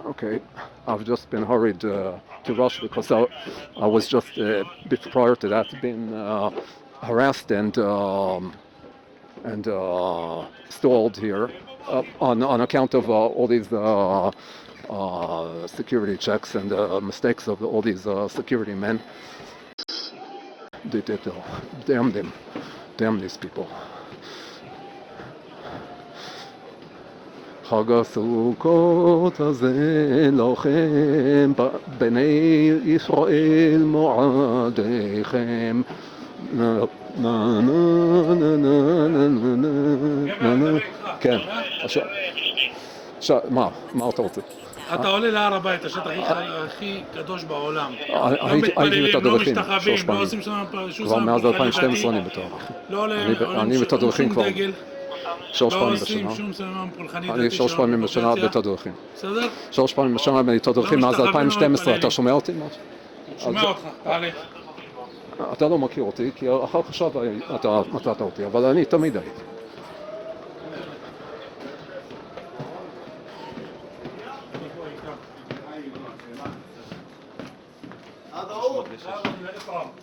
Okay, I've just been hurried to rush because I was just a bit prior to that being harassed and stalled here on account of all these security checks and mistakes of all these security men. Damn them, damn these people. חג הסוכות הזה לכם, בני ישראל מועדיכם. נה נה נה נה נה נה נה. כן, מה אתה רוצה? אתה עולה להר הבית, השטח הכי קדוש בעולם. הייתי בתדריכים, משתחווים, לא עושים שם שום כבר מאז 2012 אני בתדריכים. אני בתדריכים כבר. שלוש פעמים בשנה. אני 3 פעמים בשנה בתדריכים. בסדר? 3 פעמים בשנה בתדריכים מאז 2012. אתה שומע אותי? שומע אותך, תעלה. אתה לא מכיר אותי, כי אחר עכשיו אתה מצאת אותי, אבל אני תמיד הייתי.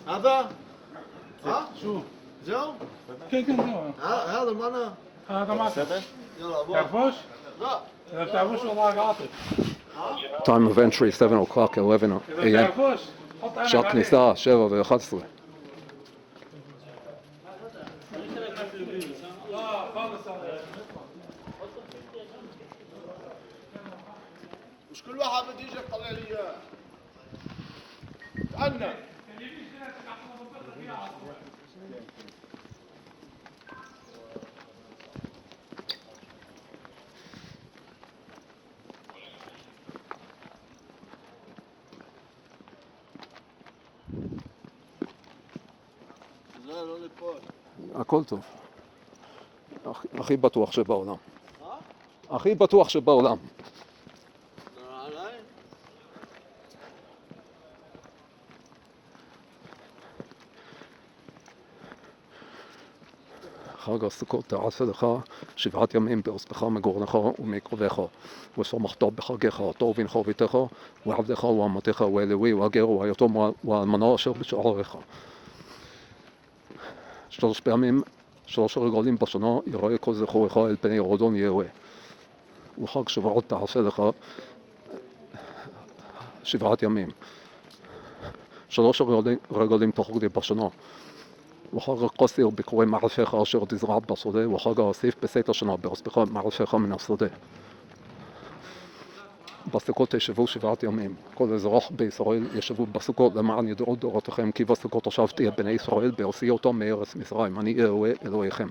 هذا شو؟ جو כן, כן, זהו. هذا معنا هذا معك. يلا ابو تعرفوش؟ لا إذا بتعرفوش والله قاطع. Time of entry 7 o'clock, 11 إذا a.m. بتعرفوش حط عينك שעת عليه. כניסה 7 ו-11. مش كل واحد بده يجي يطلع لي اياه تعالنا הכל טוב. הכי בטוח שבעולם. הכי בטוח שבעולם. חג הסוכות תעשה לך 7 ימים בעוזבך מגורנך ומקרבך ושמחת בחגיך טוב בנך וביתך ועבדך ואמתך ואלוהי והגר והיתום והאלמנה אשר בשעריך. 3 פעמים 3 רגלים בשנה יראה כל זכורך אל פני ירדון יהווה. וחג שבועות תעשה לך 7 ימים. 3 רגלים תחגי בשנה. וחג הקוסיר בקורי מערפיך אשר תזרע בשדה, וחג האסיף בסית השנה בעוזבך מערפיך מן השדה. בסוכות תשבו 7 ימים. כל אזרח בישראל ישבו בסוכות למען ידעו דורותיכם כי בסוכות ישבתי את בני ישראל בהוציאו אותם מארץ מצרים. אני אהווה אלוהיכם.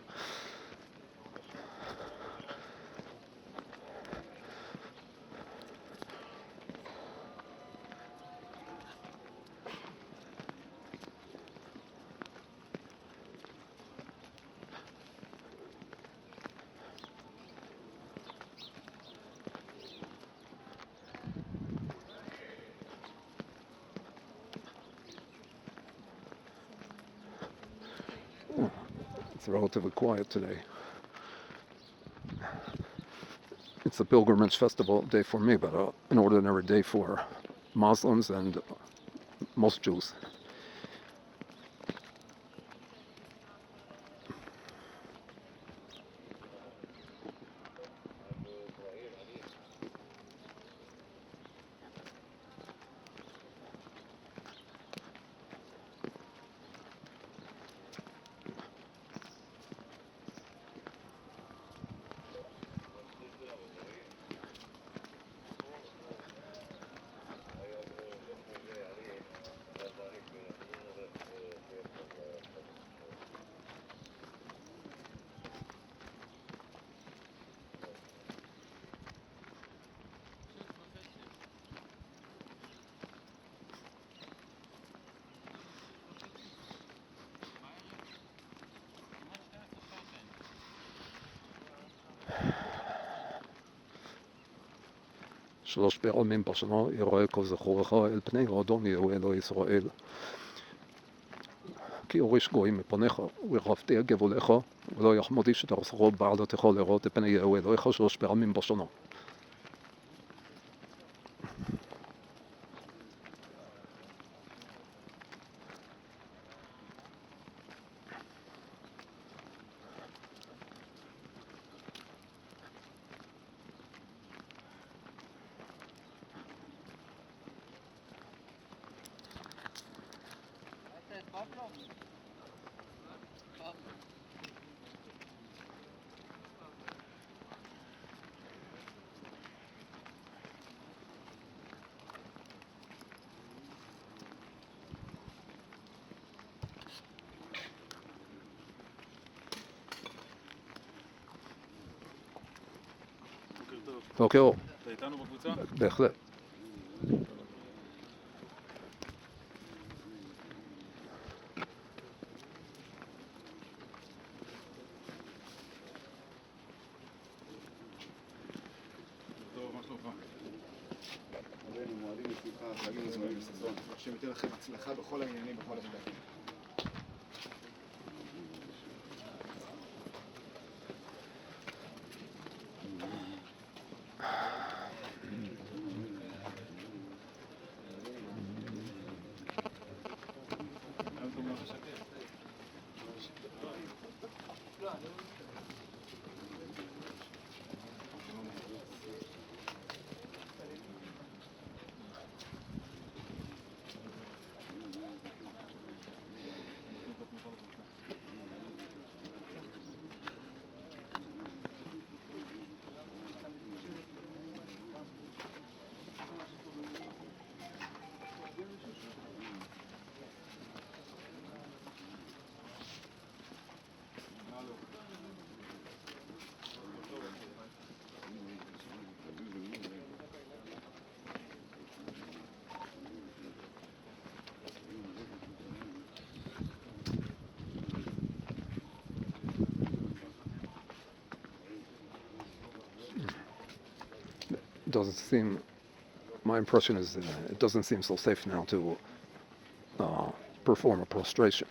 It's relatively quiet today. It's a pilgrimage festival day for me, but an ordinary day for Muslims and most Jews. שלוש פעמים בשנה יראה כל זכורך אל פני ירדון יהווה אלוהי ישראל. כי יוריש גויים מפניך, ורבתי גבולך, ולא יחמוד איש את ארצך בעלתך לראות את פני יהווה אלוהיך 3 פעמים בשנה. בוקר אור. אתה איתנו בקבוצה? בהחלט. טוב, מה שלומך? רבנו, מועדים לשמחה, חגים מזוהים וששון. השם ייתן לכם הצלחה בכל העניינים, בכל השלבים. גם טוב לך שקט. Doesn't seem, my impression is it doesn't seem so safe now to perform a prostration.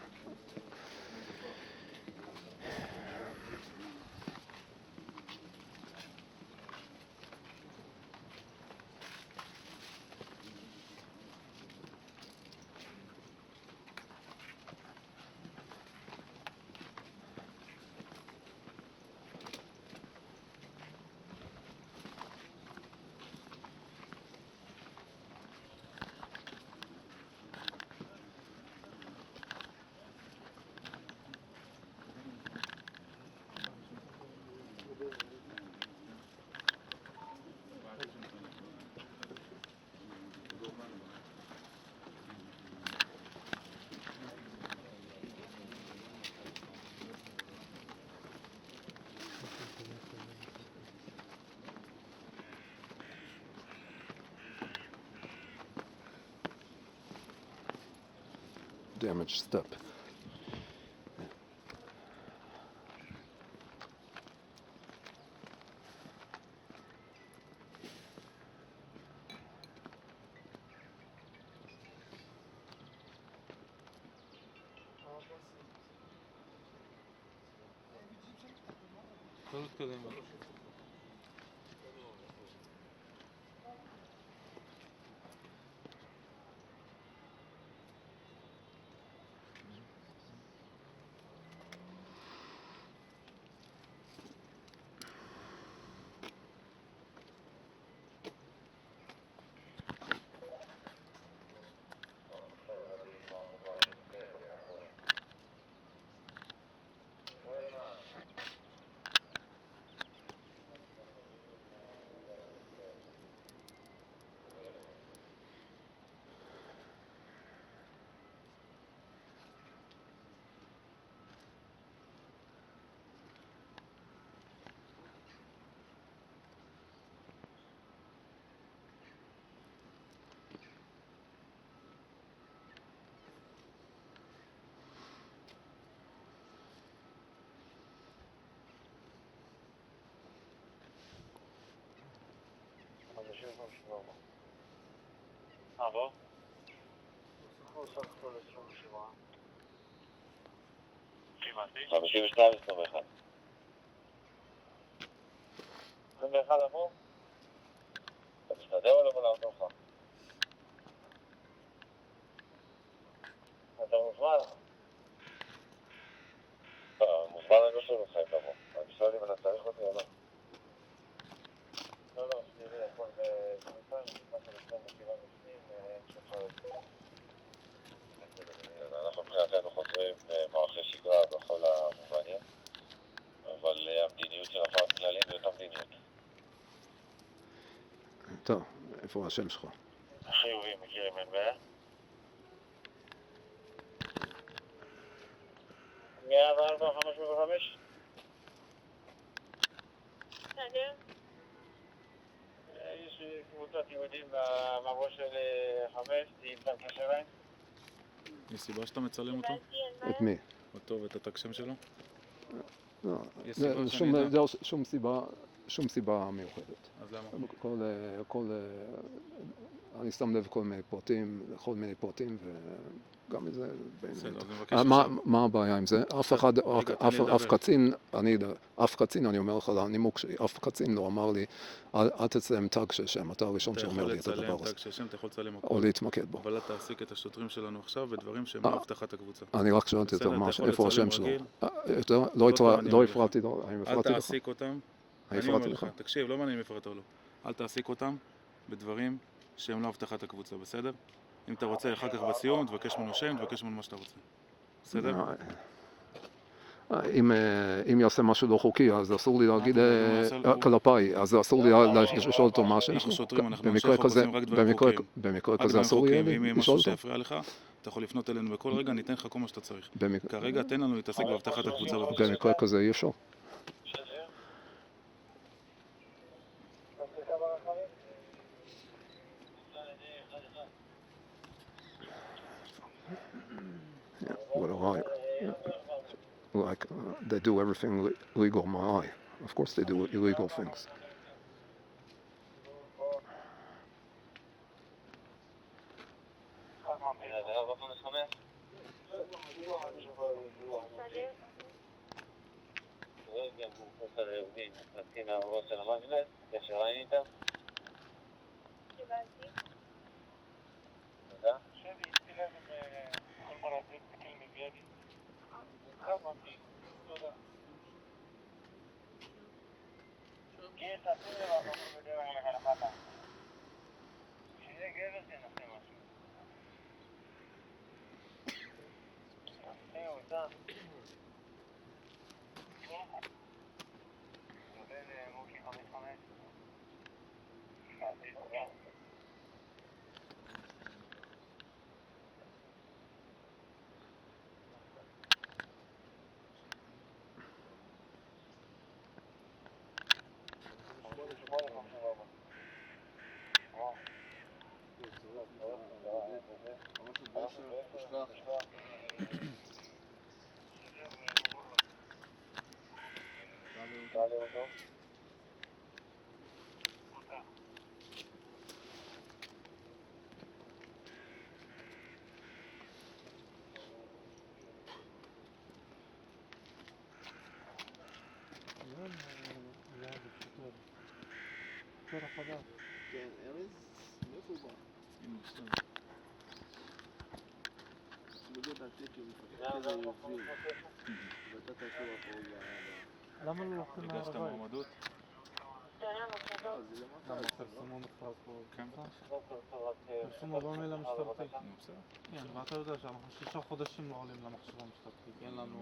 Damaged step. לא נתקדם. עבור? 52, 21. 21 עבור? אתה מסתדר או לא לענות לך? אתה מוזמן? מוזמן אני לא שואל אותך אם לבוא. אני שואל אם אתה צריך אותי או לא. לא, שתראי, הכל בכניסה, אני נכנס לבחור בקירה בפנים, אין שום חלק. אנחנו מבחינתנו חוזרים. טוב, איפה השם שלך? חיובי, מכירים, אין בעיה. 104-505? בסדר. יש לי קבוצת יהודים במבוא של 5, תמצא קשר להם. יש סיבה שאתה מצלם אותו? קיבלתי, אין בעיה. את מי? אותו ואת התג שם שלו? לא, יש זה סיבה שום- שאני אדע? זה שום סיבה מיוחדת. אז למה? אני שם לב לכל מיני פרטים, וגם את זה בסדר, באמת. אז אני מבקש עכשיו... מה הבעיה עם זה? רגע, תן לי אף לדבר. קצין, אני אומר לך לנימוק שלי, אף קצין לא אמר לי, אל תצלם טאג של שם, אתה הראשון אתה שאומר יכול לי את הדבר לצלם הזה. תג של שם, אתה יכול לצלם או הכל, להתמקד בו. אבל אל תעסיק את השוטרים שלנו עכשיו בדברים שהם לא אבטחת הקבוצה. אני רק שאלתי בסדר, אותו אתה יכול איפה לצלם השם שלו. רגיל. לא הפרעתי לו, האם אל הפרעתי לך? תעסיק אותם, אני הפרעתי אומר לך? לך, תקשיב, לא מעניין אם הפרעת או לא. אל תעסיק אותם בדברים שהם לא אבטחת הקבוצה, בסדר? אם אתה רוצה אחר כך בסיום, תבקש ממנו שם, תבקש ממנו מה שאתה רוצה. בסדר? אם יעשה משהו לא חוקי, אז אסור לי להגיד כלפיי, אז אסור לי לשאול אותו מה השם אנחנו שלו. שוטרים, אנחנו אנשי חוק עושים רק דברים חוקיים. במקרה רק כזה דברים אסור חוקיים, לי ואם יהיה לשאול משהו אותו. שיפריע לך, אתה יכול לפנות אלינו בכל רגע, ניתן לך כל מה שאתה צריך. במק- כרגע תן לנו להתעסק באבטחת הקבוצה בבקשה. במקרה כזה אי אפשר. Yeah, what a lie. Like, they do everything legal in my eye. Of course they do illegal things. קיבלתי. כן, ארז? מאיפה הוא בא? מגיע מהתקן, מפקד היובים. ואתה תעשו פה למה לא לוקחים הגשת מהר הבית? מועמדות? זה למטה. למה פרסמו מכרז פה? כן. פרסמו במייל המשטרתי. נו, בסדר. כן, ואתה יודע שאנחנו 6 חודשים לא עולים למכשיר המשטרתי. אין לנו...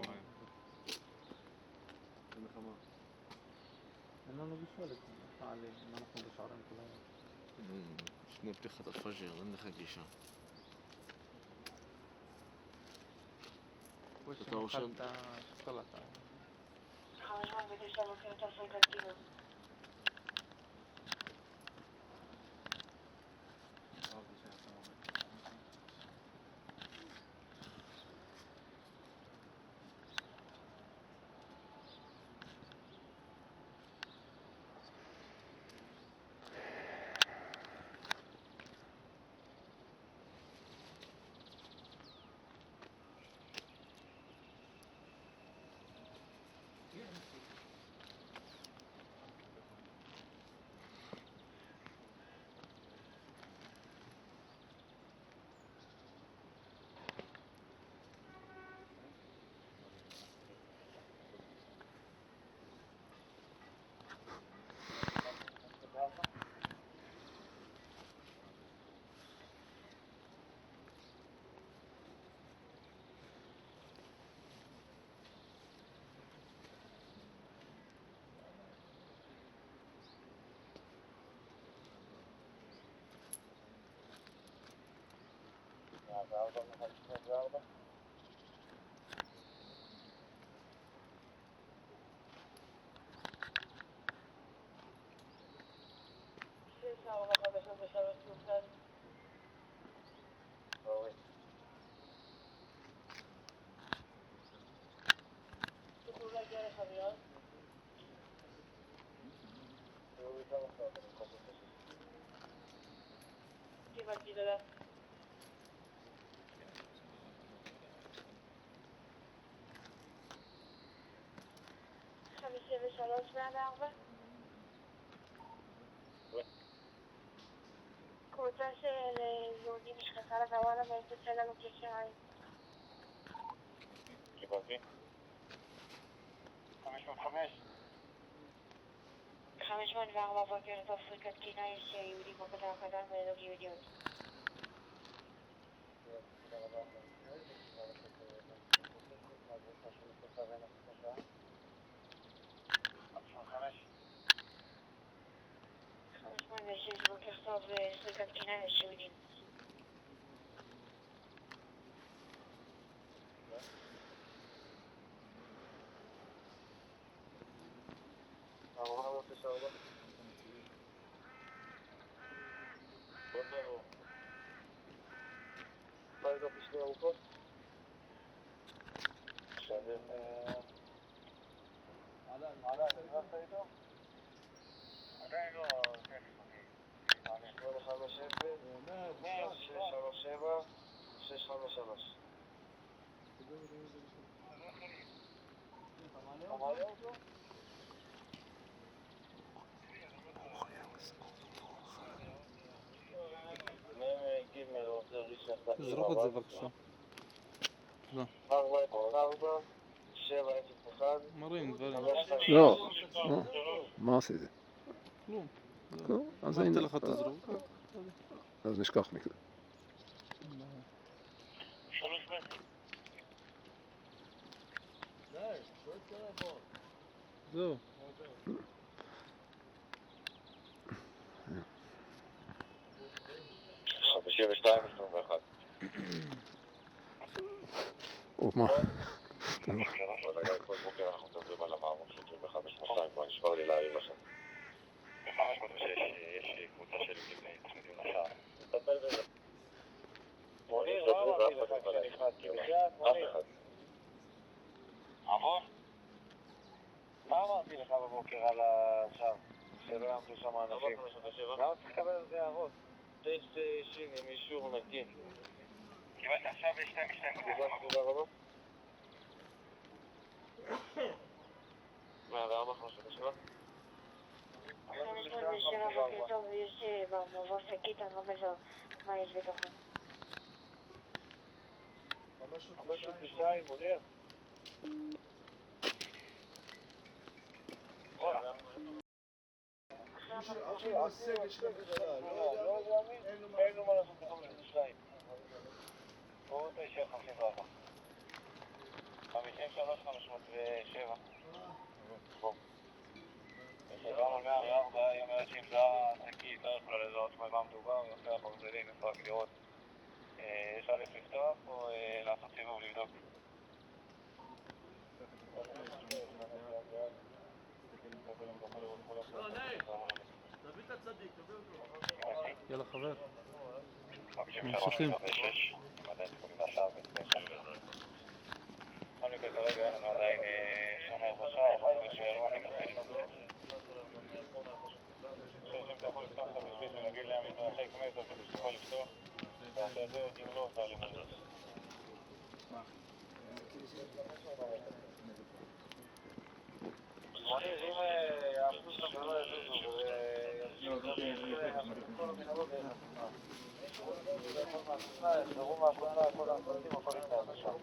אין לנו גישה לכאן. אם אנחנו בשערים כל היום. לפני פתיחת הפג'ר, אין לך גישה. אתה רושם? כל התא. 509 מופיע את הפריקת גילה. תוכלו להגיע לחביון? קיבלתי תודה. 53-104 קבוצה של יהודים נשלחה לוואלה והם תצא לנו כשעיים. קיבלתי. 505. 504 בוקר טוב, סריקת תקינה, יש יהודים בקטר הקטן ולא יהודיות. בוקר טוב, סריקת תקינה, יש יהודים. עדיין לא, כן. 653. תזרוק את זה בבקשה. 701 מרים דברים. לא, מה עשיתי? כלום. לא, אז אמרתי הנה, לך תזרוק. אז נשכח מכזה. זהו. ומה? כל בוקר אנחנו מדברים על המערוך שוטרים ב-502, כבר נשבר לי להעיר לכם. ב-506 יש קבוצה של יהודים צמידים לשער. נטפל בזה. מוניר, לא אמרתי לך כשנכנסתי, בחייאת מוניר. עבור? מה אמרתי לך בבוקר על השער? שלא יעמדו שם אנשים? למה צריך לקבל על זה הערות? טסט שין עם אישור נקי. קיבלת עכשיו ב-2-2. תודה רבה. 104, 507. 507 בוקר טוב, יש במבוא שקית, אני לא מזהה מה יש בתוכו. 502, מוניר. אפילו הסגל של הממשלה, אין לו מה לעשות ב-502. בואו תשאר 54. 53, 507. כשעברנו 104, היא אומרת שאם זה השקית, לא יכולה לזהות מה מדובר, יוצא הברזלים, אפשר רק לראות. יש א' לפתוח או לעשות סיבוב לבדוק? יאללה חבר. ממשיכים. כרגע אנחנו עדיין שומר בשער, ושאלו אני מתחיל. אם אתה יכול לפתוח את המשבית ולהגיד להם להתרחק מטר כדי שתוכל לפתוח, תעשה את זה, אם לא, תעלה מלא. מוניר, אם יעשו שם ולא יזוזו כל המנהלות יחזרו מהפרטה, כל הפרטים, הכל יתנהל בשם.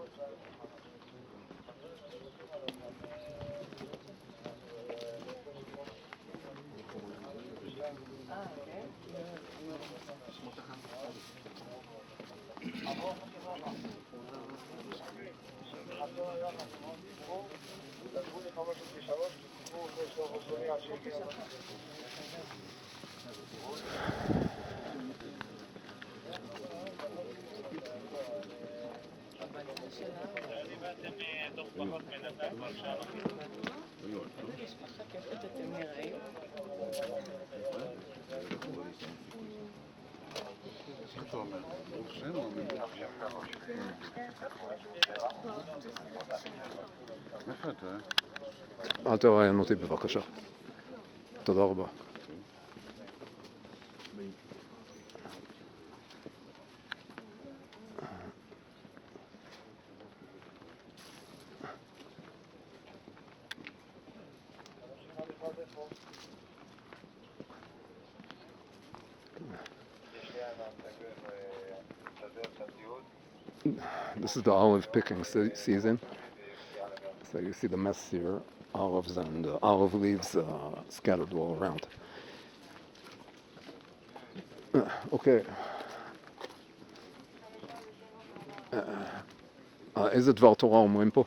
אל תראיין אותי בבקשה. תודה רבה. This is the olive picking season. So you see the mess here, olives and olive leaves scattered all around. Okay. איזה דבר תורה אומרים פה?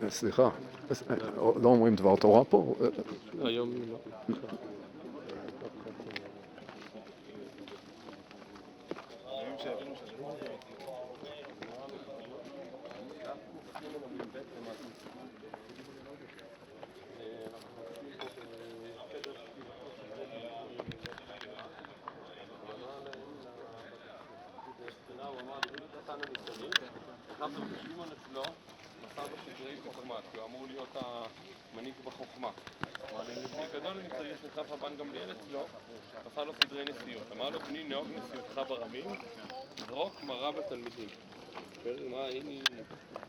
סליחה, לא אומרים דבר תורה פה? היום לא. אנחנו בשמעון אצלו, מסר בשדרי חוכמה, כי הוא אמור להיות המנהיג בחוכמה. אמר לי, לפני גדול אני צריך נחשף רבן גמליאל אצלו, מסר לו סדרי נשיאות. אמר לו, בני נהוג נשיאותך ברבים, זרוק מרה בתלמידים. מה, הנה,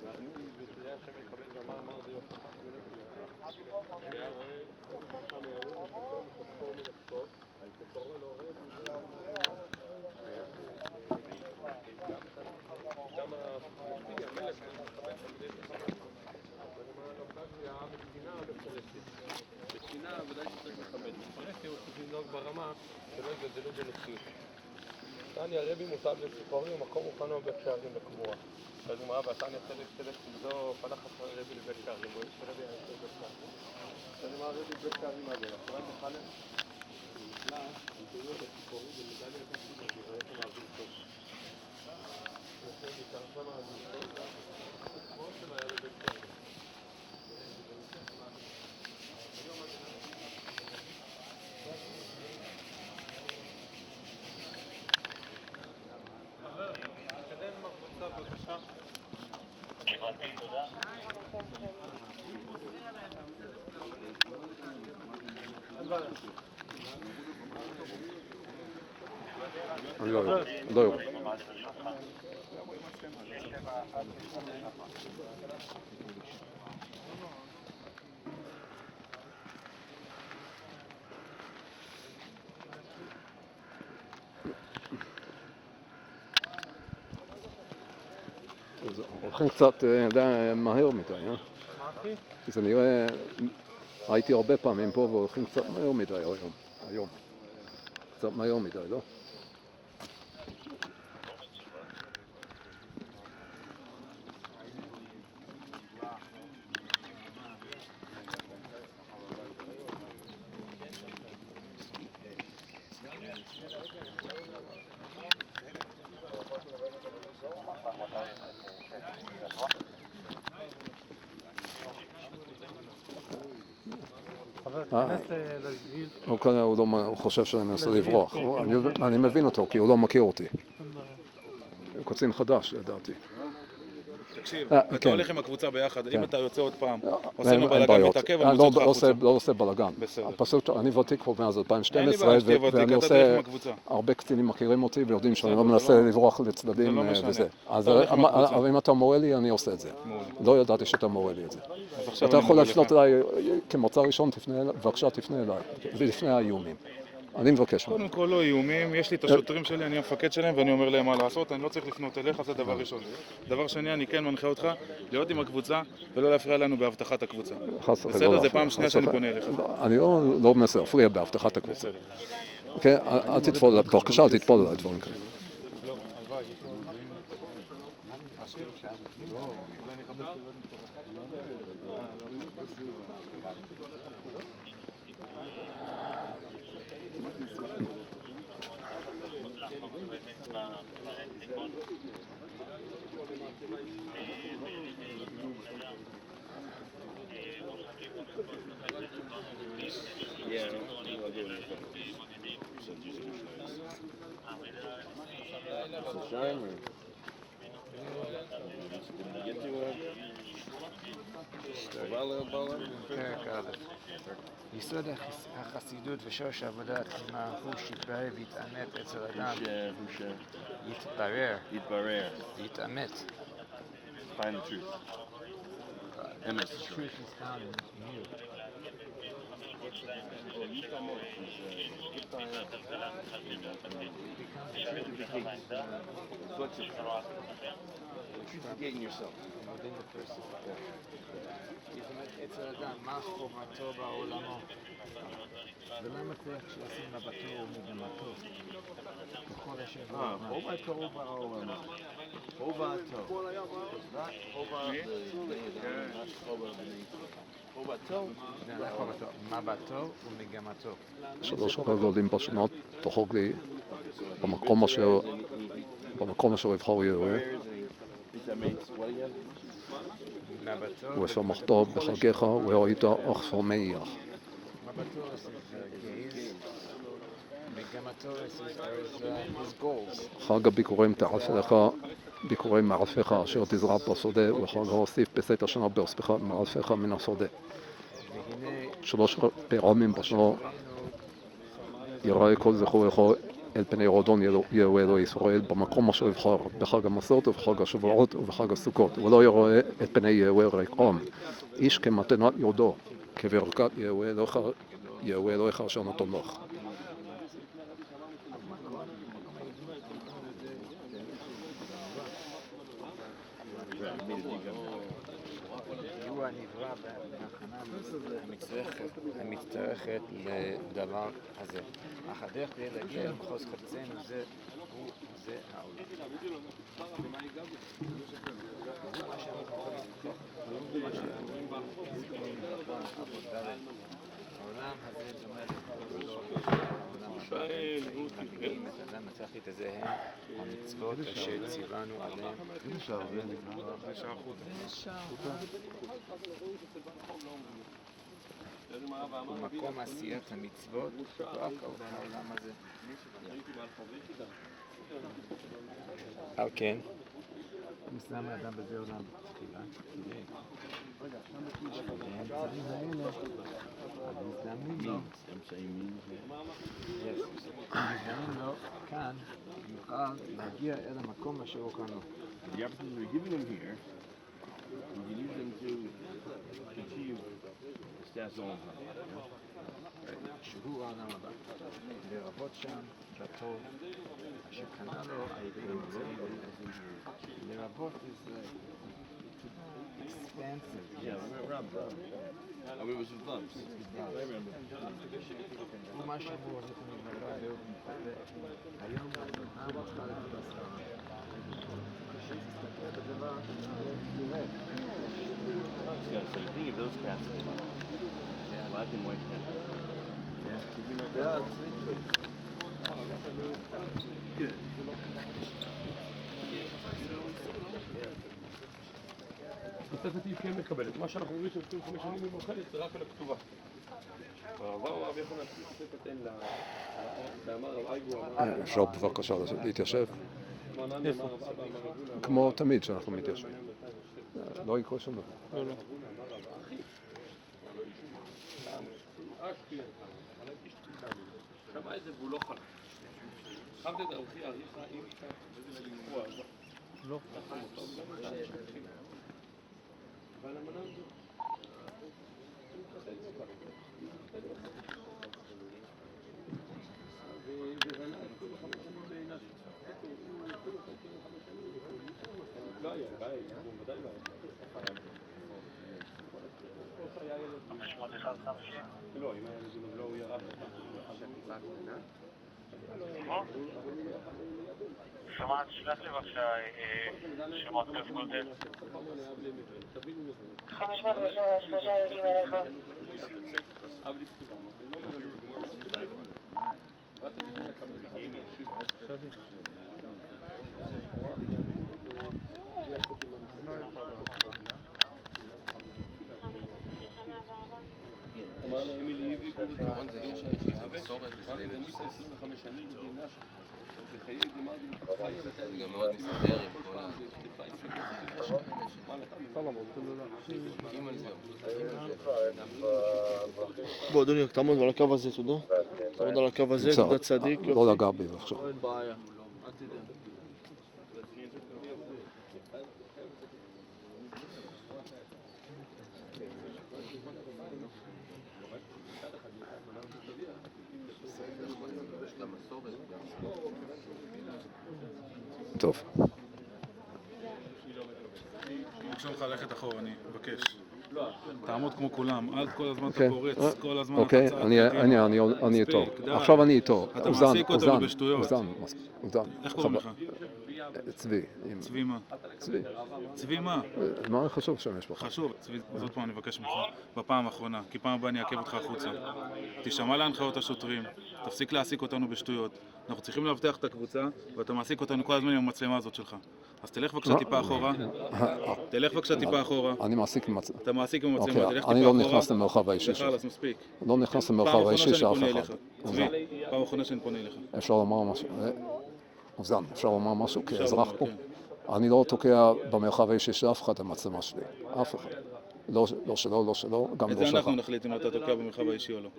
ואני ותראה השם יקבל ואמר, אמר זה יופי. היה רואה, שם יערו, ופתחור מלכתות, ופתחור אלוהים, בשינה ודאי שצריך לכבד. בפרסי הוא צריך לנהוג ברמה שלא יגדלו בנשיאות. תני הרבי מוטב לציפורי ומקום מוכנו בבית שערים לקבורה. אז הוא ואתה נצא צדק צלזו פלח אחרי הרבי לבית שערים. בואי שרבי היה יוצא בית שערים. אז הוא הרבי לבית שערים הזה. אחרי בחלם נפלא, עם פעולות הציפורי ומדליה תקציב מגירה את המעביר טוב. נעשה בעיקר שם מעביר טוב. כמו שלא היה לבית שערים. אני לא יורד. הולכים קצת מהר מדי, מה אחי? זה נראה, הייתי הרבה פעמים פה והולכים קצת מהר מדי היום. קצת מהר מדי, לא? הוא חושב שאני מנסה לברוח. אני מבין אותו, כי הוא לא מכיר אותי. הוא קצין חדש, לדעתי. תקשיב, אתה הולך עם הקבוצה ביחד, אם אתה יוצא עוד פעם, עושה לנו בלגן מתעכב, אני מוצא אותך החוצה. לא עושה בלגן. פשוט אני ותיק כבר מאז 2012, ואני עושה, הרבה קצינים מכירים אותי ויודעים שאני לא מנסה לברוח לצדדים וזה. אבל אם אתה מורה לי, אני עושה את זה. לא ידעתי שאתה מורה לי את זה. אתה יכול לפנות אליי, כמוצא ראשון, בבקשה תפנה אליי, לפני האיומים. אני מבקש. קודם כל לא איומים, יש לי את השוטרים שלי, אני המפקד שלהם ואני אומר להם מה לעשות, אני לא צריך לפנות אליך, זה דבר ראשון. דבר שני, אני כן מנחה אותך להיות עם הקבוצה ולא להפריע לנו בהבטחת הקבוצה. בסדר? זה פעם שנייה שאני פונה אליך. אני לא מנסה להפריע בהבטחת הקבוצה. אל תתפול, בבקשה, אל תתפול עליי דברים כאלה. פרק א' יסוד החסידות ושורש עבודת חוכמה הוא שיתברר ויתאמת אצל אדם. יתברר. יתאמת. Find the truth. Emes. Truth is found in you. Forgetting yourself. within the person. אצל אדם, מה חובתו בעולמו? ולמה צריך שישים מבטו ומגמתו? ככל אשר חובתו בעולמו. חובתו. חובתו. מבטו ומגמתו. שלוש הרגלים בשונות תחוג לי במקום אשר יבחר יראה ושמחתו בחגיך וראית אך שמח. חג הביקורים תעשה לך ביקורי מעשיך אשר תזרע בשדה וחג להוסיף בסתר שנה באוספך מעשיך מן השדה. שלוש פעמים בשנה יראה כל זכורך אל פני רודון יראה אלוהי ישראל במקום אשר יבחר בחג המסורת ובחג השבועות ובחג הסוכות ולא יראה את פני יראה ריקם איש כמתנת ידו כברכת יראה אלוהיך אשר נתן לך. המצטרכת לדבר הזה. אך הדרך כדי להגיע למחוז חפצנו זה העולם. זה מה שאנחנו יכולים לקרוא. העולם הזה דומה לעולם המגיעים את אדם הצלחית הזה הם המצוות אשר ציוונו עליהם. ומקום עשיית המצוות רק בעולם הזה. על כן, מסלם האדם בזה עולם תחילה, האמצעים האלה המזדמנים לו, המזדמנים לו כאן יוכל להגיע אל המקום אשר הוא כאן לו. The opportunities we're giving them here, we can use them to achieve the status of שהוא העולם הבא, לרבות שם בטוב אשר קנה לו על ידי אמצעים לרבות is expansive. I mean, it was with loves. ומה שהוא הולך ומתבטא היום מתבטא היום העם צריכה להתבשר כשתסתכל בדבר תראה Yeah, so you think of those cats, black and white cats. התוספת היא כן מקבלת. מה שאנחנו רואים של 25 שנים היא מאוחדת זה רק על הכתובה. הרב יוחנן התוספת אין לה... באמר רב אייגו אמר... אפשר בבקשה להתיישב? כמו תמיד שאנחנו מתיישבים. לא יקרה שום דבר. לא. שמע את זה והוא לא חלק. חמת את ארוכי אריך אם איתה וזה לגבוע. לא. אבל המנה הזו ובנה את כל 5 שנים בעיניו. לא היה, הוא ודאי לא היה. לא, אם היה לזה לא הוא ירד. שמעת, שלח לי בבקשה שמות כף גודל 503 יודעים אליך 25 שנים מדינה שחיי גמר גם מאוד מסתדר עם כל בוא אדוני, תעמוד על הקו הזה, תודה. תעמוד על הקו הזה, תודה צדיק. לא לגע בי עכשיו. אין בעיה. אל תדאג. טוב. בבקשה ממך ללכת אחורה, אני מבקש. תעמוד כמו כולם, אל כל הזמן אתה פורץ, כל הזמן אתה אוקיי, צעק. אני איתו. עכשיו אני איתו. אתה מעסיק אותנו בשטויות. אוזן. איך קוראים לך? צבי. צבי מה? צבי. צבי מה? מה חשוב שם יש בך? חשוב, צבי, אז עוד פעם אני מבקש ממך, בפעם האחרונה, כי פעם הבאה אני אעכב אותך החוצה. תשמע להנחיות השוטרים, תפסיק להעסיק אותנו בשטויות. אנחנו צריכים להבטח את הקבוצה, ואתה מעסיק אותנו כל הזמן עם המצלמה הזאת שלך. אז תלך בבקשה טיפה אחורה. תלך בבקשה טיפה אחורה. אני מעסיק עם מצלמה. אתה מעסיק עם המצלמה, תלך טיפה אחורה. אני לא נכנס למרחב האישי שלך. חלאס, מספיק. לא נכנס למרחב האישי של אף אחד. צבי, פעם אחרונה שאני פונה אליך. אפשר לומר משהו? אוזן, אפשר לומר משהו כאזרח פה? אני לא תוקע במרחב האישי של אף אחד המצלמה שלי. אף אחד. לא שלו, גם לא את זה שלך. אנחנו נחליט אם אתה תוקע במרחב האישי או לא.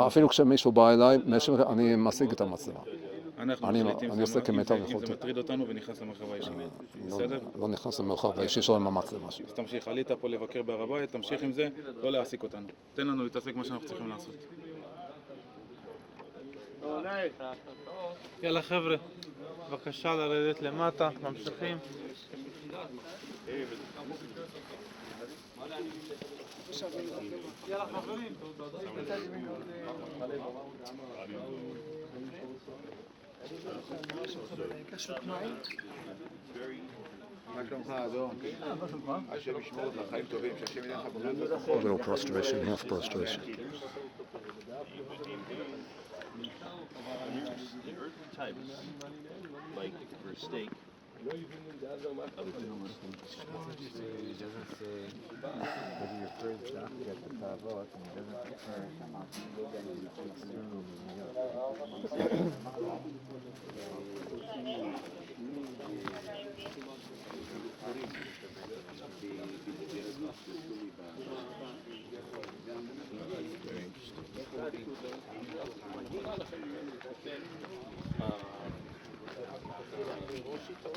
אפילו כשמישהו בא אליי, אני משיג את המצלמה. אנחנו מחליטים אני עושה כמיטב אם יכולתי. זה מטריד אותנו ונכנס למרחב האישי. בסדר? לא נכנס למרחב האישי שלו עם המצלמה שלי. אז תמשיך, עלית פה לבקר בהר הבית, תמשיך עם זה, לא להעסיק אותנו. תן לנו להתעסק מה שאנחנו צריכים לעשות. יאללה חבר'ה, בבקשה לרדת למטה, ממשיכים. יאללה חברים, מה שלומך אדום? השם ישמור אותך, חיים טובים, שהשם ייתן לך בריאות. A little prostration, half prostration. like for a steak. It doesn't say whether your first doctor gets the tavot and it doesn't refer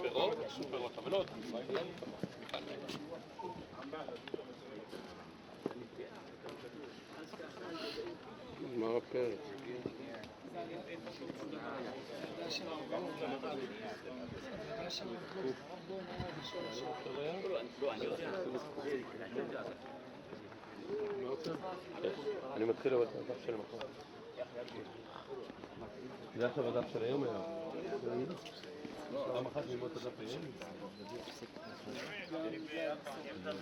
פירות, סופר לחבלות. מה הפרק? אני מתחיל לראות את הדף של המקום. זה עכשיו הדף של היום היה. פעם אחת ללמוד את הדף היום?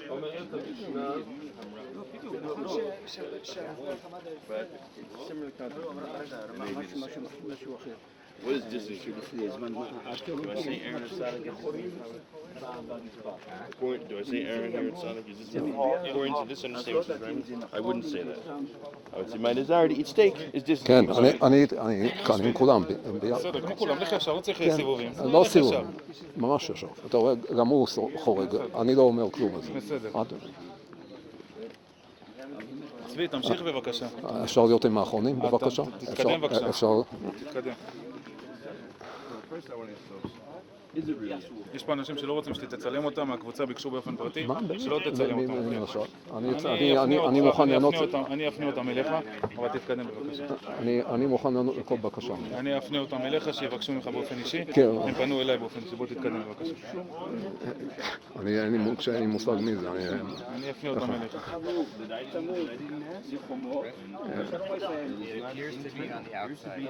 אומר אין את המשנה. משהו אחר. What is this issue? Do I say Aaron or Sonic? Do I say Aaron here at Sonic? Is this according to this understanding, right? I wouldn't say that. I would say my desire to eat steak is just. כן, אני כאן עם כולם. בסדר, כמו כולם, לך ישר, לא צריך סיבובים. לא סיבובים, ממש ישר. אתה רואה, גם הוא חורג, אני לא אומר כלום על זה. בסדר. צבי, תמשיך בבקשה. אפשר להיות עם האחרונים בבקשה? תתקדם בבקשה. אפשר. תתקדם. יש פה אנשים שלא רוצים שתצלם אותם, מהקבוצה ביקשו באופן פרטי, שלא תצלם אותם. אני מוכן לענות. אני אפנה אותם אליך, אבל תתקדם בבקשה. אני מוכן לענות לכל בקשה. אני אפנה אותם אליך, שיבקשו ממך באופן אישי. הם פנו אליי באופן אישי, בוא תתקדם בבקשה. אין לי מושג מי זה. אני אפנה אותם אליך. It appears to be on the outside.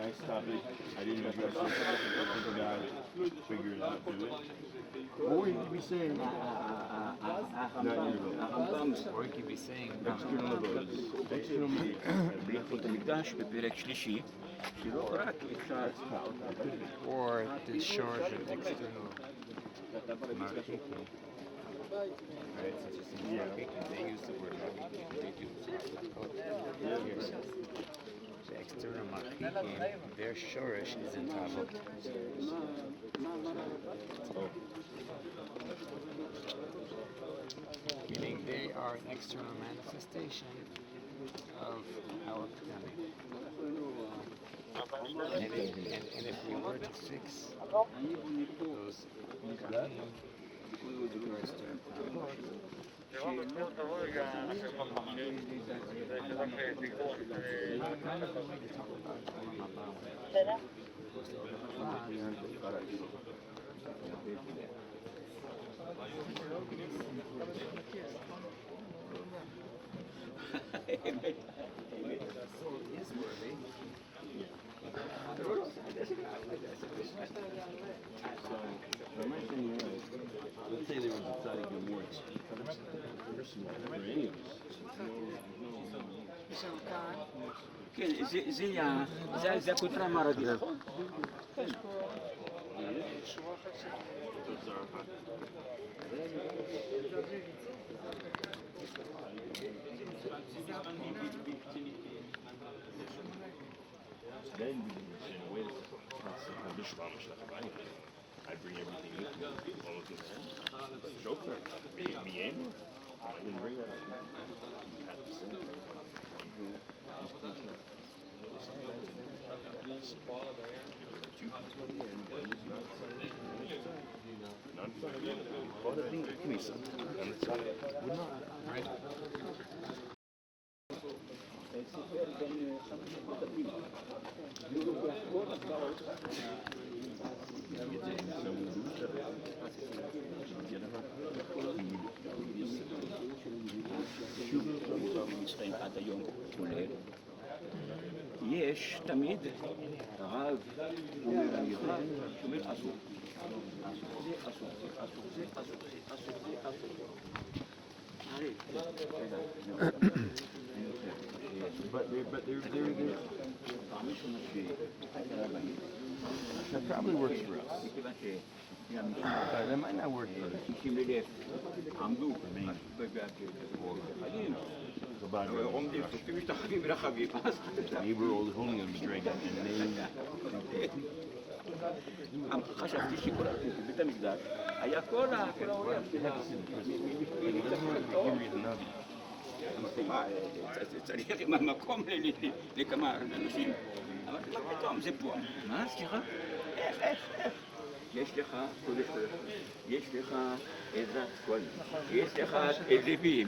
Nice topic. I didn't address it. The guy figures out to it. Or you could be saying, or you could be saying, External abilities. בהלכות המקדש בפרק שלישי, or the shorsh of external marhikim. Right, such as in marhikim, they use the word marhikim, they do the external marhikim, their shorish is in Tavot. Meaning they are an external manifestation of our Pneumic. And if we were to fix those Pneumic towards the Let's say there was a tzaddik and more person for any of us. כן, זה הכותרה המערבית. Then we would say, wait a second, I bring everything with me, all of this. Joker, me and I didn't bring that. Give me some. עד היום כולל, יש תמיד רב אומר לרב, שאומר אסור. That probably works for us. That might not work for us. We were all holding them straight and חשבתי שכל בית המקדש היה כל העולם. צריך מקום לכמה אנשים. אבל מה פתאום זה פה? מה? סליחה? איך? יש לך קודש קודש, יש לך עזרת כהנים, יש לך לוויים.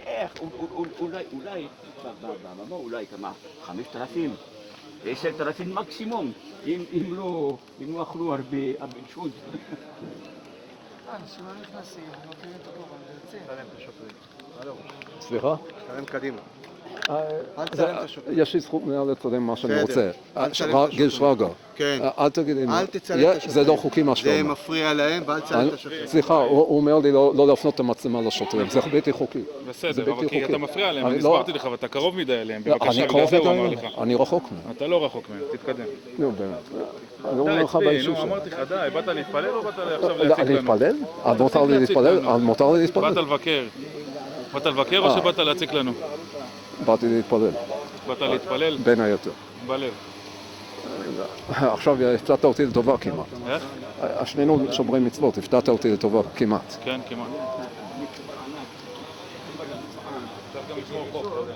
איך? אולי כמה? 5,000, 10,000 מקסימום, אם לא אכלו הרבה שוד. אנשים לא נכנסים, נותנים את הגורם, ויוצאים. סליחה? תלם קדימה. יש לי זכות מלאה לצלם מה שאני רוצה. גיל שוטרים. שרגא, כן. אל תגיד לי, אל תצלם את השוטרים. זה לא חוקי מה שאתה זה אומר. מפריע להם ואל תצלם את השוטרים. סליחה, הוא אומר לי לא להפנות את המצלמה לשוטרים, זה בלתי חוקי. בסדר, אבל כי אתה מפריע להם, אני הסברתי לך ואתה קרוב מדי אליהם, בבקשה, בגלל זה הוא אמר לך. אני רחוק מהם. אתה לא רחוק מהם, תתקדם. נו באמת, אני אומר לך ביישוב שלהם. אמרתי לך, די, באת להתפלל או באת עכשיו להציג לנו? להתפלל? מותר לי להתפלל? מותר לי להתפלל? באת לבקר. באת לבקר או שבאת להציג לנו? באתי להתפלל. באת להתפלל? בין היותר. בלב. עכשיו הפתעת אותי לטובה כמעט. איך? שנינו שומרים מצוות, הפתעת אותי לטובה כמעט. כן, כמעט. צריך גם לשמור חוק, אתה יודע.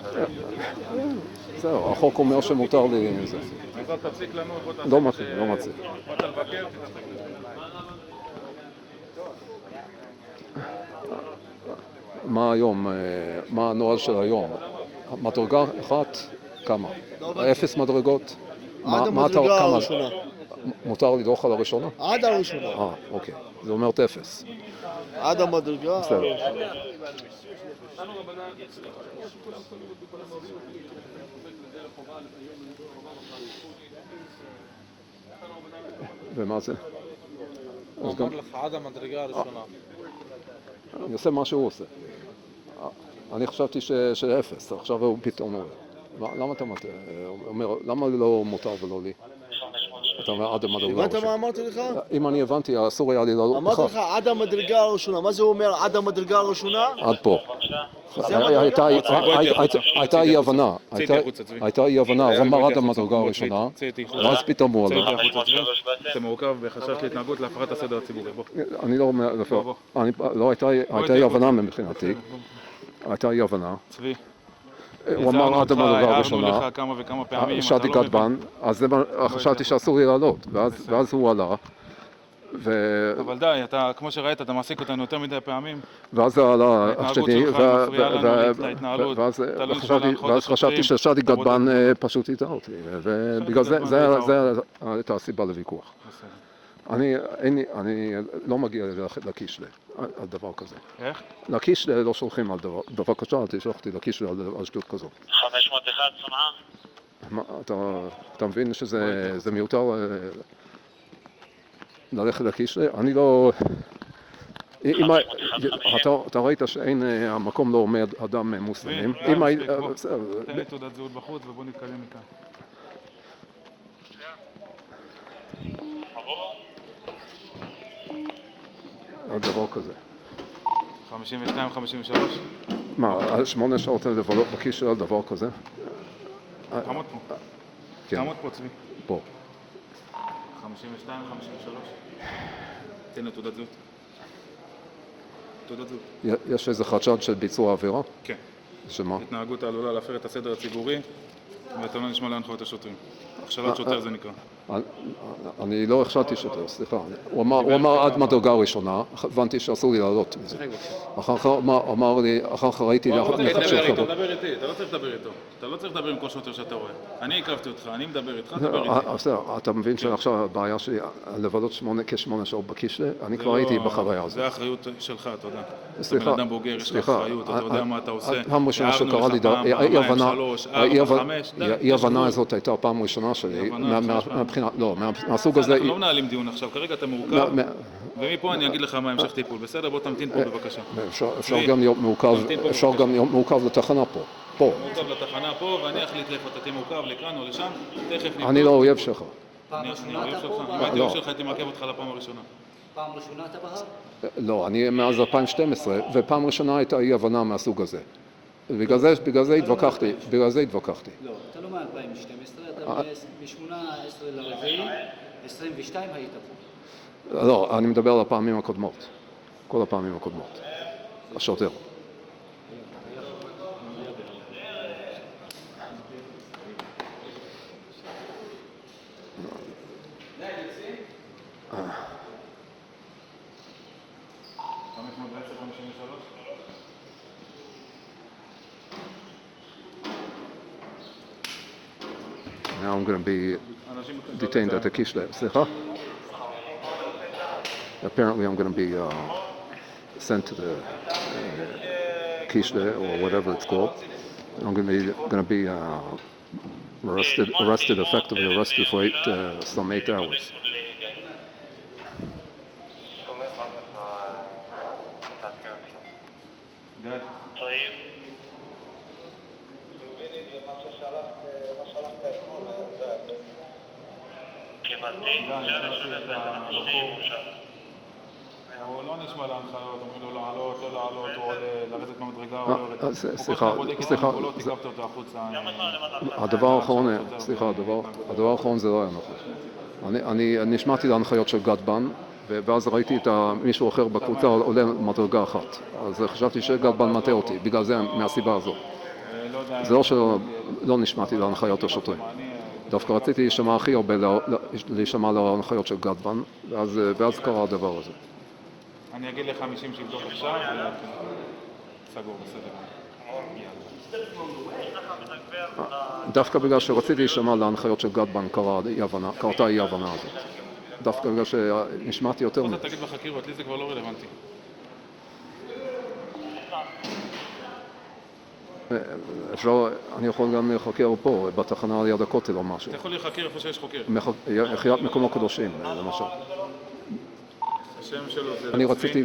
זהו, החוק אומר שמותר לי זה. אז אל תציג לנו, בוא תעשה... לא מציג. באת לבקר, תתעסק לזה. מה היום, מה הנוהל של היום? מדרגה אחת, כמה? 0 מדרגות? עד המדרגה הראשונה. מותר לדרוך על הראשונה? עד הראשונה. אוקיי. זה אומרת 0. עד המדרגה הראשונה. ומה זה? הוא אמר לך עד המדרגה הראשונה. אני עושה מה שהוא עושה. אני חשבתי שזה 0, עכשיו הוא פתאום אומר. למה אתה אומר, למה לא מותר ולא לי? אתה אומר עד המדרגה הראשונה. הבנת מה אמרתי לך? אם אני הבנתי, אסור היה לי לעלות לך. אמרתי לך עד המדרגה הראשונה, מה זה אומר עד המדרגה הראשונה? עד פה. הייתה אי הבנה, הייתה אי הבנה, הוא אמר עד המדרגה הראשונה, ואז פתאום הוא עלה. אתה מורכב בחשש להתנהגות להפרת הסדר הציבורי, בוא. אני לא אומר, לא הייתה אי הבנה מבחינתי, הייתה אי הבנה. צבי. הוא אמר עד המדרגה הראשונה, הערנו לך כמה וכמה פעמים, שתי גדבן, אז חשבתי שאסור לי לעלות, ואז הוא עלה. אבל די, אתה, כמו שראית, אתה מעסיק אותנו יותר מדי פעמים. ואז זה עלה אח שלי, ואז חשבתי ששתי גדבן פשוט יטעה אותי, ובגלל זה הייתה הסיבה לוויכוח. אני לא מגיע לקישלה על דבר כזה. איך? לקישלה לא שולחים על דבר, בבקשה, תשלח אותי לקישלה על שטות כזאת. 501 סמעה? אתה מבין שזה מיותר ללכת לקישלה? אני לא... אתה ראית שאין המקום לא עומד אדם מוסלמים. תן לי תעודת זהות בחוץ ובוא נתקדם מכאן. על דבר כזה. 52, 53? מה, 8 שעות לבלות בקישלה על דבר כזה? תעמוד פה. כן. תעמוד פה, צבי. פה. 52, 53? תן לי תעודת זהות. תעודת זהות. יש איזה חשד של ביצוע עבירה? כן. שמה? התנהגות העלולה להפר את הסדר הציבורי ואתה לא נשמע להנחיות השוטרים. הכשלת שוטר זה נקרא. אני לא החשדתי שוטר, סליחה. הוא אמר עד מדרגה ראשונה, הבנתי שאסור לי לעלות מזה. אחר כך אמר לי, אחר כך ראיתי... דבר איתי, אתה לא צריך לדבר איתו. אתה לא צריך לדבר עם כל שוטר שאתה רואה. אני הקרבתי אותך, אני מדבר איתך, דבר איתי. אתה מבין שעכשיו הבעיה שלי, לבלות כ8 שעות בקישלה, אני כבר הייתי בחוויה הזאת. זה האחריות שלך, אתה יודע. אתה בן אדם בוגר, יש לך סליחה, אחריות, אתה יודע מה אתה עושה. פעם ראשונה שקרה לי, אי הבנה הזאת הייתה פעם ראשונה שלי, מהבחינה, לא, מהסוג הזה... אנחנו לא מנהלים דיון עכשיו, כרגע אתה מורכב, ומפה אני אגיד לך מה המשך טיפול, בסדר? בוא תמתין פה בבקשה. אפשר גם להיות מורכב לתחנה פה. מורכב לתחנה פה, ואני אחליט לאיפה אתה תהיה מורכב, לכאן או לשם, תכף נבדוק. אני לא אויב שלך. אני אויב שלך? אם הייתי אויב שלך הייתי מעכב אותך לפעם הראשונה. פעם ראשונה אתה בהר? לא, אני מאז 2012, ופעם ראשונה הייתה אי הבנה מהסוג הזה. בגלל זה התווכחתי. לא, אתה לא מ-2012, אתה מ-18 לרביעי, 22 היית פה. לא, אני מדבר על הפעמים הקודמות. כל הפעמים הקודמות. השוטר. Now I'm going to be detained at the Kishle. Apparently I'm going to be sent to the Kishle or whatever it's called. I'm going to be effectively arrested for some 8 hours. הוא לא נשמע להנחיות, אומרים לו לעלות, לא לעלות, או לרדת מהמדרגה, או לא לרדת. סליחה, תיקבת אותו החוצה. הדבר האחרון זה לא היה נכון. אני נשמעתי להנחיות של גדבן, ואז ראיתי את מישהו אחר בקבוצה עולה מדרגה אחת. אז חשבתי שגדבן מטעה אותי, בגלל זה, מהסיבה הזאת. זה לא שלא נשמעתי להנחיות השוטרים. דווקא רציתי להישמע הכי הרבה להישמע להנחיות של גדבן, ואז קרה הדבר הזה. אני אגיד ל-50 שיבדוק עכשיו, סגור, בסדר. דווקא בגלל שרציתי להישמע להנחיות של גדבן קרתה אי הבנה הזאת. דווקא בגלל שנשמעתי יותר... אתה תגיד בחקירות, לי זה כבר לא רלוונטי. אני יכול גם לחקר פה, בתחנה ליד הכותל או משהו. אתה יכול לחקר איפה שיש חוקר. יחיית מקום הקדושים, למשל. השם שלו זה... אני רציתי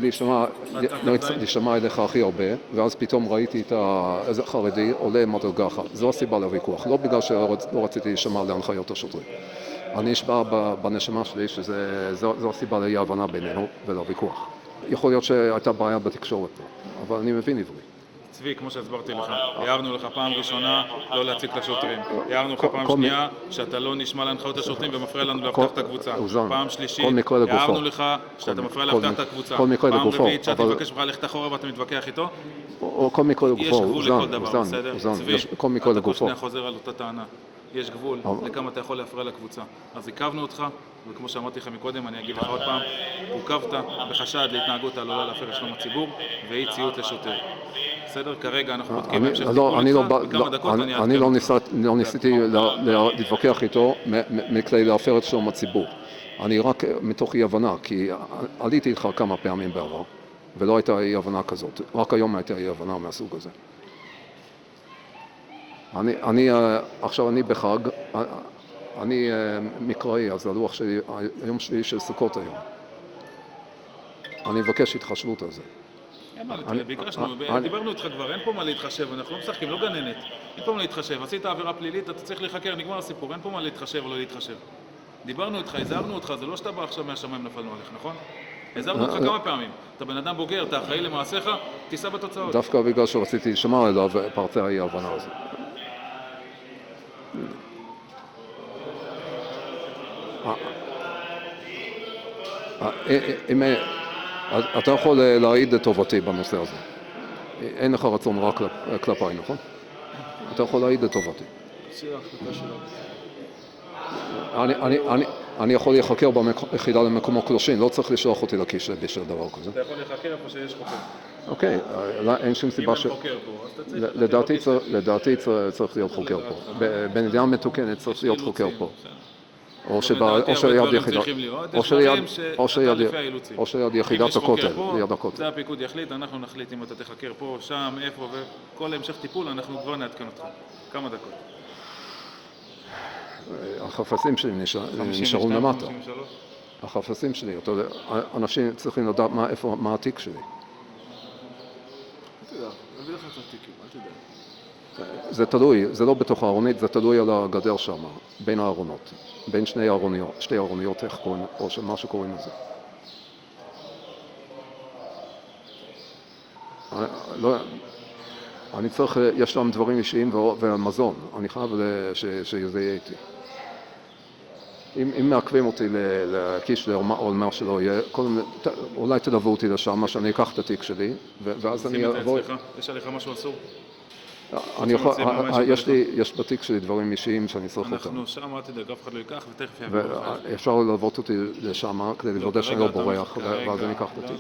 להישמע אליך הכי הרבה, ואז פתאום ראיתי את איזה חרדי עולה מדרגה אחת. זו הסיבה לוויכוח, לא בגלל שלא רציתי להישמע להנחיות השוטרים. אני נשבע בנשמה שלי שזו הסיבה לאי הבנה בינינו ולוויכוח. יכול להיות שהייתה בעיה בתקשורת פה, אבל אני מבין עברית. צבי, כמו שהסברתי לך, הערנו לך פעם ראשונה לא להציק לשוטרים. הערנו לך פעם שנייה שאתה לא נשמע להנחיות השוטרים ומפריע לנו להבטח את הקבוצה. פעם שלישית, הערנו לך שאתה מפריע להבטח את הקבוצה. פעם רביעית שאתה מבקש לך ללכת אחורה ואתה מתווכח איתו. כל מקרה לגופו, יש גבול לכל דבר, בסדר? צבי, אתה כל שנייה חוזר על אותה טענה. יש גבול לכמה אתה יכול להפריע לקבוצה. אז עיכבנו אותך, וכמו שאמרתי לך מקודם, אני אגיד לך עוד פעם, עוכבת בחשד להתנהגות העלולה להפר את שלום הציבור ואי ציות לשוטר. בסדר? כרגע אנחנו בודקים המשך טיפול איתך, בכמה דקות אני אעדכן אותך. אני לא ניסיתי להתווכח איתו מכדי להפר את שלום הציבור. אני רק מתוך אי הבנה, כי עליתי איתך כמה פעמים בעבר, ולא הייתה אי הבנה כזאת. רק היום הייתה אי הבנה מהסוג הזה. עכשיו אני בחג, אני מקראי, אז הלוח שלי, היום שלי של סוכות היום. אני מבקש התחשבות על זה. ביקשנו, דיברנו איתך כבר, אין פה מה להתחשב, אנחנו לא משחקים, לא גננת. אין פה מה להתחשב, עשית עבירה פלילית, אתה צריך להיחקר, נגמר הסיפור, אין פה מה להתחשב או לא להתחשב. דיברנו איתך, הזהרנו אותך, זה לא שאתה בא עכשיו מהשמיים נפלנו עליך, נכון? הזהרנו אותך כמה פעמים. אתה בן אדם בוגר, אתה אחראי למעשיך, תישא בתוצאות. דווקא בגלל שרציתי לשמוע אליו, פרצה אי ההבנה הזאת. אתה יכול להעיד את טובתי בנושא הזה. אין לך רצון רק כלפיי, נכון? אתה יכול להעיד את טובתי. אני יכול להיחקר ביחידה למקומו קדושים, לא צריך לשלוח אותי לכיש בשביל דבר כזה. אתה יכול להיחקר איפה שיש חוקר. אוקיי, אין שום סיבה ש... לדעתי צריך להיות חוקר פה. במדינה מתוקנת צריך להיות חוקר פה. או שליד יחידת הכותל, ליד הכותל. זה הפיקוד יחליט, אנחנו נחליט אם אתה תחקר פה, שם, איפה, וכל המשך טיפול אנחנו כבר נעדכן אותך. כמה דקות. החפצים שלי נשארו למטה. החפצים שלי, אנשים צריכים לדעת מה התיק שלי. נביא לך את התיקים, אל תדע. זה תלוי, זה לא בתוך הארונית, זה תלוי על הגדר שם, בין הארונות, בין שתי ארוניות, איך קוראים, או מה שקוראים לזה. אני צריך, יש להם דברים אישיים ומזון, אני חייב שזה יהיה איתי. אם מעכבים אותי לכיש או מה שלא יהיה, אולי תלוו אותי לשם, שאני אקח את התיק שלי, ואז אני אבוא... יש עליך משהו אסור? יש בתיק שלי דברים אישיים שאני צריך אותם. אנחנו שם, אל תדאג, אף אחד לא ייקח ותכף יעבור. אפשר ללוות אותי לשם כדי לוודא שאני לא בורח, ואז אני אקח את התיק.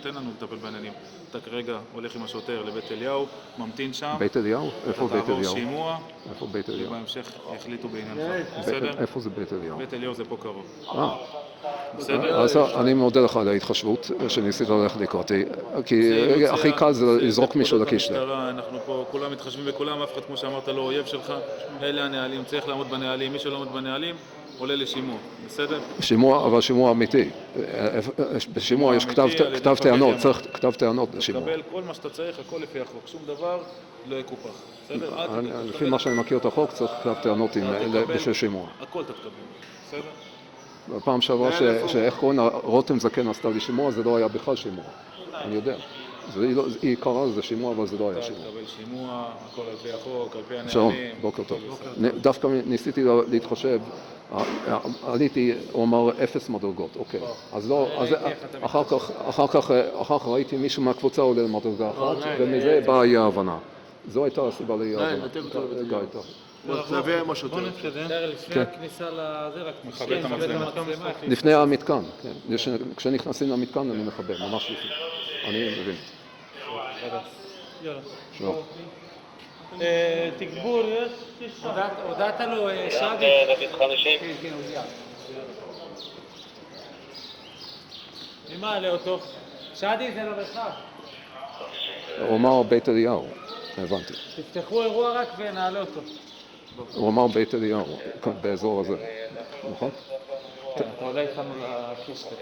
תן לנו לטפל בעניינים. אתה כרגע הולך עם השוטר לבית אליהו, ממתין שם. בית אליהו? איפה בית אליהו? תעבור שימוע. איפה בית אליהו? ובהמשך יחליטו בעניינך. בסדר? איפה זה בית אליהו? בית אליהו זה פה קרוב. בסדר? אז אני מודה לך על ההתחשבות שניסית ללכת לקראתי, כי הכי קל זה לזרוק מישהו לכיש. אנחנו פה כולם מתחשבים בכולם, אף אחד כמו שאמרת לא אויב שלך, אלה הנהלים, צריך לעמוד בנהלים, מי שלא עומד בנהלים עולה לשימוע, בסדר? שימוע, אבל שימוע אמיתי. בשימוע יש כתב טענות, צריך כתב טענות לשימוע. תקבל כל מה שאתה צריך, הכל לפי החוק, שום דבר לא יקופח, בסדר? לפי מה שאני מכיר את החוק צריך כתב טענות בשביל שימוע. הכל תתקבל, בסדר? בפעם שעברה שאיך קוראים, רותם זקן עשתה לי שימוע, זה לא היה בכלל שימוע, אני יודע. היא קראה לזה שימוע, אבל זה לא היה שימוע. תקבל שימוע, הכל על פי החוק, על פי הנהלים. שלום, בוקר טוב. דווקא ניסיתי להתחשב, עליתי, הוא אמר 0 מדרגות, אוקיי. אז לא, אחר כך ראיתי מישהו מהקבוצה עולה למדרגה אחת, ומזה באה אי ההבנה. זו הייתה הסיבה לאי ההבנה. תביא עם השוטר. בוא נתקדם. לפני הכניסה לזה, רק מכבד את המצלמה. לפני המתקן, כן. כשנכנסים למתקן אני מכבד, ממש לפני. אני מבין. שלום. תגבור, יש... הודעת לו, שעדי. מי מעלה אותו? שעדי זה לא בכך. הוא אמר בית אליהו, הבנתי. תפתחו אירוע רק ונעלה אותו. הוא אמר בית אליהו, באזור הזה, נכון? כן, אתה עולה איתנו לקישטה.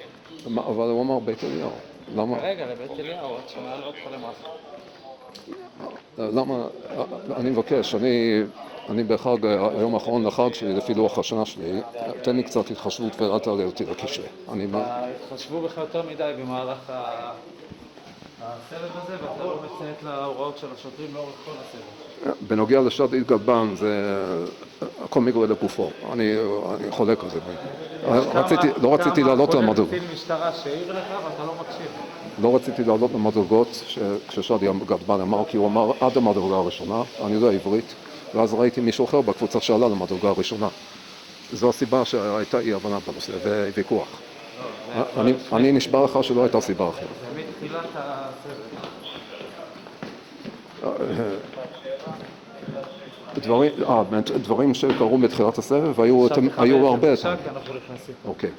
אבל הוא אמר בית אליהו. למה? רגע, לבית אליהו, עוד שנעלה אותך למעשה. למה? אני מבקש, אני בחג, היום האחרון לחג שלי, לפי לוח השנה שלי, תן לי קצת התחשבות ואל תעלה אותי לקישלה. התחשבו בך יותר מדי במהלך הסבב הזה, ואתה לא מציית להוראות של השוטרים לאורך כל הסבב. בנוגע לשד גלבן, זה הכל מגרוע לגופו. אני חולק על זה. לא רציתי לעלות למדרגות. כמה קצין משטרה שהעיר לך ואתה לא מקשיב. לא רציתי לעלות למדרגות כששד גלבן אמר, כי הוא אמר עד המדרגה הראשונה, אני יודע עברית, ואז ראיתי מישהו אחר בקבוצה שעלה למדרגה הראשונה. זו הסיבה שהייתה אי הבנה בנושא וויכוח. אני נשבע לך שלא הייתה סיבה אחרת. זה מתחילת הסבב. דברים שקרו בתחילת הסבב, היו הרבה... עכשיו אנחנו נכנסים. אוקיי.